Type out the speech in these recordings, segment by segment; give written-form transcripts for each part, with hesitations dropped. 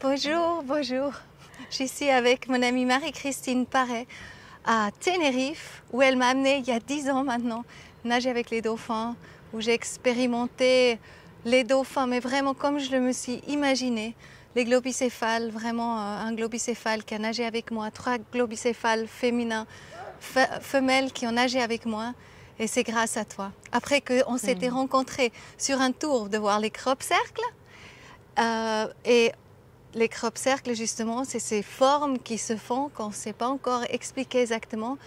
Bonjour, bonjour. Je suis ici avec mon amie Marie-Christine Paré à Tenerife, où elle m'a amenée il y a 10 ans maintenant, nager avec les dauphins, où j'ai expérimenté les dauphins, mais vraiment comme je le me suis imaginé. Les globicéphales, vraiment un globicéphale qui a nagé avec moi, 3 globicéphales féminins, femelles qui ont nagé avec moi. Et c'est grâce à toi. Après qu'on s'était rencontrés sur un tour de voir les crop cercles, et les crop cercles, justement, c'est ces formes qui se font, qu'on ne sait pas encore expliquer exactement,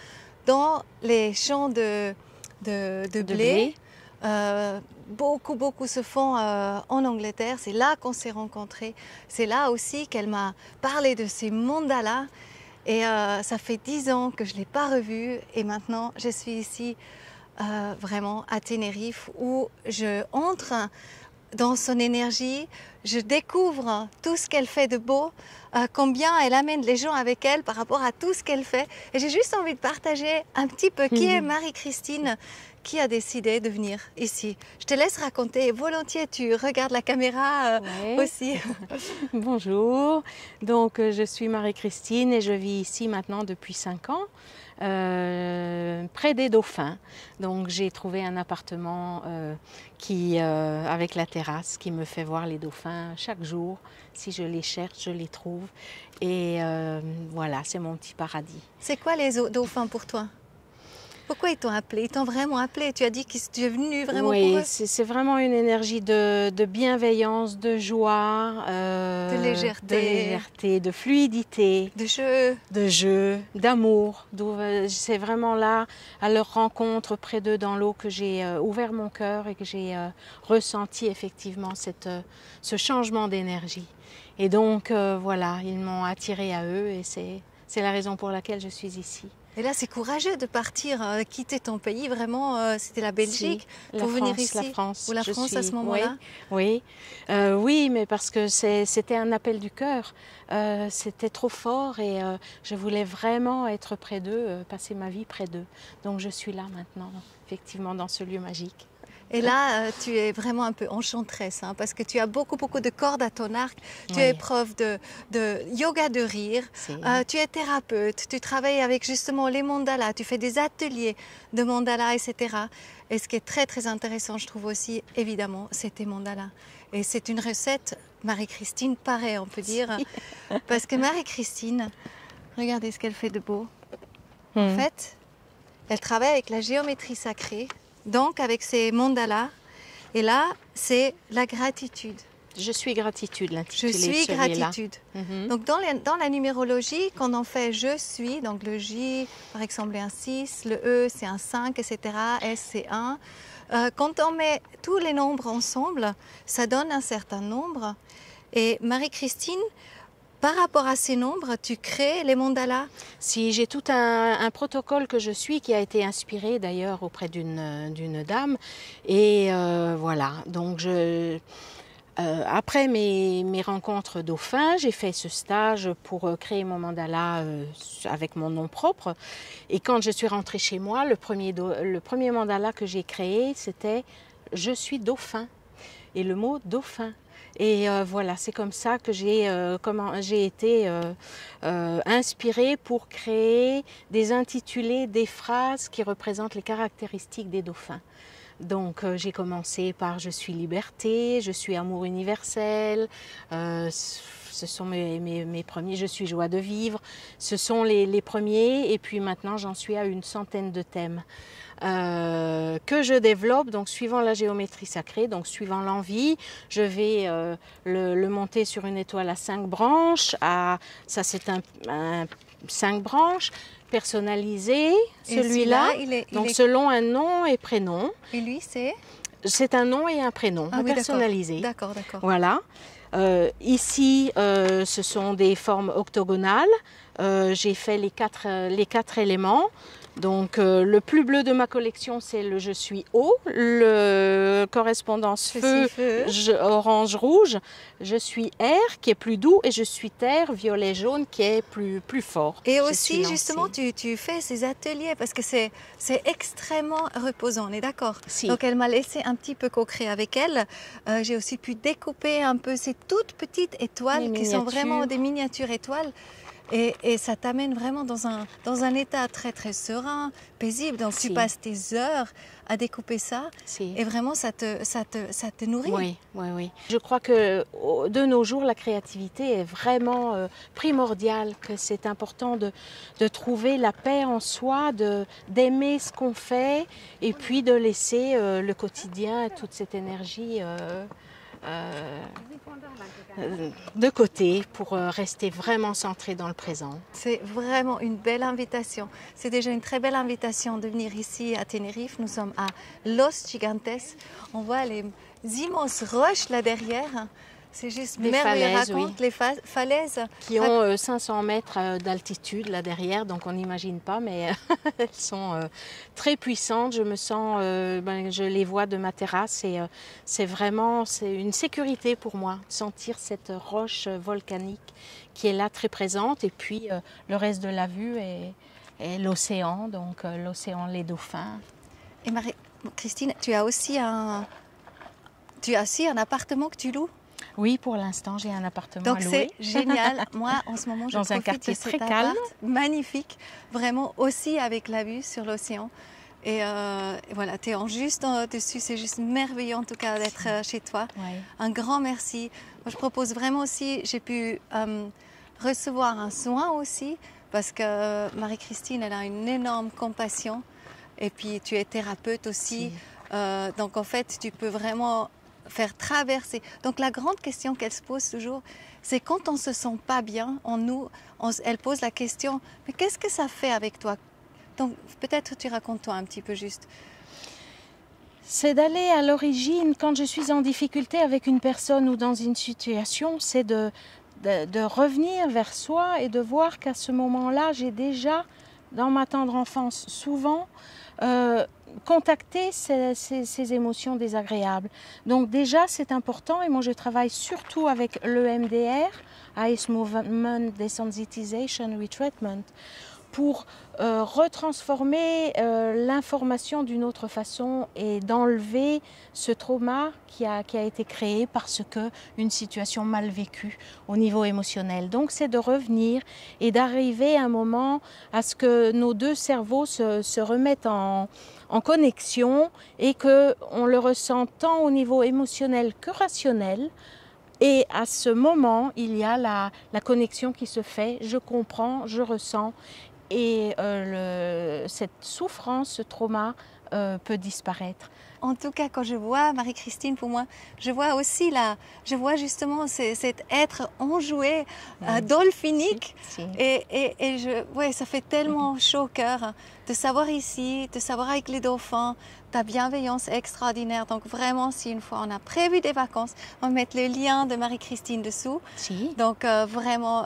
dans les champs de blé. Beaucoup se font en Angleterre. C'est là qu'on s'est rencontrés. C'est là aussi qu'elle m'a parlé de ces mandalas. Et ça fait 10 ans que je ne l'ai pas revu. Et maintenant, je suis ici vraiment à Tenerife, où je entre dans son énergie, je découvre tout ce qu'elle fait de beau, combien elle amène les gens avec elle par rapport à tout ce qu'elle fait. Et j'ai juste envie de partager un petit peu qui est Marie-Christine, qui a décidé de venir ici. Je te laisse raconter, volontiers tu regardes la caméra aussi. Bonjour, donc je suis Marie-Christine et je vis ici maintenant depuis 5 ans. Près des dauphins. Donc j'ai trouvé un appartement avec la terrasse qui me fait voir les dauphins chaque jour. Si je les cherche, je les trouve. Et voilà, c'est mon petit paradis. C'est quoi les dauphins pour toi? Pourquoi ils t'ont appelé? Ils t'ont vraiment appelé? Tu as dit que tu es venu vraiment pour eux? Oui, c'est vraiment une énergie de bienveillance, de joie, de légèreté, de fluidité, de jeu, d'amour. C'est vraiment là, à leur rencontre près d'eux dans l'eau, que j'ai ouvert mon cœur et que j'ai ressenti effectivement ce changement d'énergie. Et donc voilà, ils m'ont attirée à eux et c'est la raison pour laquelle je suis ici. Et là, c'est courageux de partir, quitter ton pays, vraiment, c'était la Belgique, pour venir ici. La France, ou la France à ce moment-là. Oui, oui, mais parce que c'était un appel du cœur, c'était trop fort et je voulais vraiment être près d'eux, passer ma vie près d'eux. Donc je suis là maintenant, effectivement, dans ce lieu magique. Et là, tu es vraiment un peu enchanteresse, hein, parce que tu as beaucoup de cordes à ton arc. Tu es prof de yoga de rire, tu es thérapeute, tu travailles avec justement les mandalas, tu fais des ateliers de mandalas, etc. Et ce qui est très intéressant, je trouve aussi, évidemment, c'est tes mandalas. Et c'est une recette Marie-Christine Paré, on peut dire, parce que Marie-Christine, regardez ce qu'elle fait de beau. En fait, elle travaille avec la géométrie sacrée. Donc avec ces mandalas, et là c'est la gratitude. Je suis gratitude, l'intitulé. Je suis gratitude. Donc dans la numérologie, quand on fait je suis, donc le J par exemple est un 6, le E c'est un 5, etc. S c'est 1. Quand on met tous les nombres ensemble, ça donne un certain nombre. Et Marie-Christine, par rapport à ces nombres, tu crées les mandalas? Si, j'ai tout un protocole que je suis, qui a été inspiré d'ailleurs auprès d'une dame. Et voilà, donc après mes rencontres dauphins, j'ai fait ce stage pour créer mon mandala avec mon nom propre. Et quand je suis rentrée chez moi, le premier mandala que j'ai créé, c'était « Je suis dauphin ». Et le mot « dauphin ». Et voilà, c'est comme ça que j'ai été inspirée pour créer des intitulés, des phrases qui représentent les caractéristiques des dauphins. Donc j'ai commencé par « Je suis liberté »,« Je suis amour universel », ce sont mes premiers, « Je suis joie de vivre », ce sont les premiers, et puis maintenant j'en suis à une centaine de thèmes. Que je développe, donc suivant la géométrie sacrée, donc suivant l'envie, je vais le monter sur une étoile à 5 branches, ça c'est un 5 branches, personnalisé, celui-là, donc selon un nom et prénom. Et lui c'est? C'est un nom et un prénom, personnalisé. D'accord. Voilà. Ici, ce sont des formes octogonales. J'ai fait les quatre éléments. Donc le plus bleu de ma collection, c'est le Je suis eau, le correspondance feu, orange-rouge, Je suis air qui est plus doux et Je suis terre, violet-jaune qui est plus fort. Et aussi justement tu fais ces ateliers parce que c'est extrêmement reposant, on est d'accord? Si. Donc elle m'a laissé un petit peu co-créer avec elle. J'ai aussi pu découper un peu ces toutes petites étoiles qui sont vraiment des miniatures étoiles. Et ça t'amène vraiment dans un état très très serein, paisible. Donc tu passes tes heures à découper ça et vraiment ça te nourrit. Oui. Je crois que de nos jours, la créativité est vraiment primordiale, que c'est important de trouver la paix en soi, d'aimer ce qu'on fait et puis de laisser le quotidien et toute cette énergie de côté pour rester vraiment centré dans le présent. C'est vraiment une belle invitation. C'est déjà une très belle invitation de venir ici à Tenerife. Nous sommes à Los Gigantes. On voit les immenses roches là derrière. C'est juste merveilleux. Raconte les falaises qui ont 500 mètres d'altitude là derrière, donc on n'imagine pas, mais elles sont très puissantes. Je me sens, je les vois de ma terrasse et c'est une sécurité pour moi de sentir cette roche volcanique qui est là très présente et puis le reste de la vue est l'océan, donc l'océan, les dauphins. Et Marie-Christine, tu as aussi un appartement que tu loues? Oui, pour l'instant, j'ai un appartement à louer. Donc c'est génial. Moi, en ce moment, je dans un quartier très calme, magnifique, vraiment aussi avec la vue sur l'océan. Et voilà, tu es juste dessus, c'est juste merveilleux en tout cas d'être chez toi. Ouais. Un grand merci. Moi, je propose vraiment aussi, j'ai pu recevoir un soin aussi, parce que Marie-Christine, elle a une énorme compassion. Et puis tu es thérapeute aussi. Donc en fait, tu peux vraiment faire traverser. Donc la grande question qu'elle se pose toujours, c'est quand on ne se sent pas bien en nous, elle pose la question, mais qu'est-ce que ça fait avec toi? Donc peut-être tu racontes-toi un petit peu juste. C'est d'aller à l'origine, quand je suis en difficulté avec une personne ou dans une situation, c'est de revenir vers soi et de voir qu'à ce moment-là, j'ai déjà, dans ma tendre enfance, souvent contacter ces émotions désagréables. Donc déjà, c'est important et moi je travaille surtout avec l'EMDR, Ice Movement Desensitization Retraitement, pour retransformer l'information d'une autre façon et d'enlever ce trauma qui a été créé parce qu'une situation mal vécue au niveau émotionnel. Donc c'est de revenir et d'arriver à un moment à ce que nos deux cerveaux se remettent en connexion et qu'on le ressent tant au niveau émotionnel que rationnel. Et à ce moment, il y a la connexion qui se fait, je comprends, je ressens. Et cette souffrance, ce trauma peut disparaître. En tout cas, quand je vois Marie-Christine, pour moi, je vois aussi justement cet être enjoué, dolphinique. Et ça fait tellement chaud au cœur de savoir ici, de savoir avec les dauphins, ta bienveillance extraordinaire. Donc vraiment, si une fois on a prévu des vacances, on va mettre le lien de Marie-Christine dessous. Donc vraiment,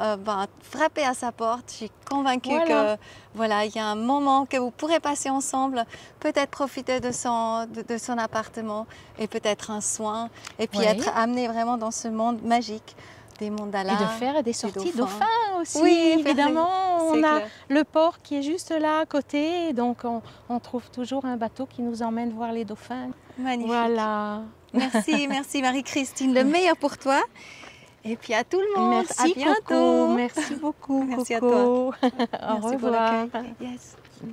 frappez à sa porte. Je suis convaincue que il y a un moment que vous pourrez passer ensemble, peut-être profiter de son appartement et peut-être un soin et puis être amené vraiment dans ce monde magique des mandalas. Et de faire des sorties dauphins aussi. Oui, évidemment. On a le port qui est juste là à côté, donc on trouve toujours un bateau qui nous emmène voir les dauphins. Magnifique. Voilà. Merci Marie-Christine. Le meilleur pour toi. Et puis à tout le monde. Merci, à bientôt. Coco. Merci beaucoup. Merci Coco. à toi. Au revoir. Pour l'accueil. Yes.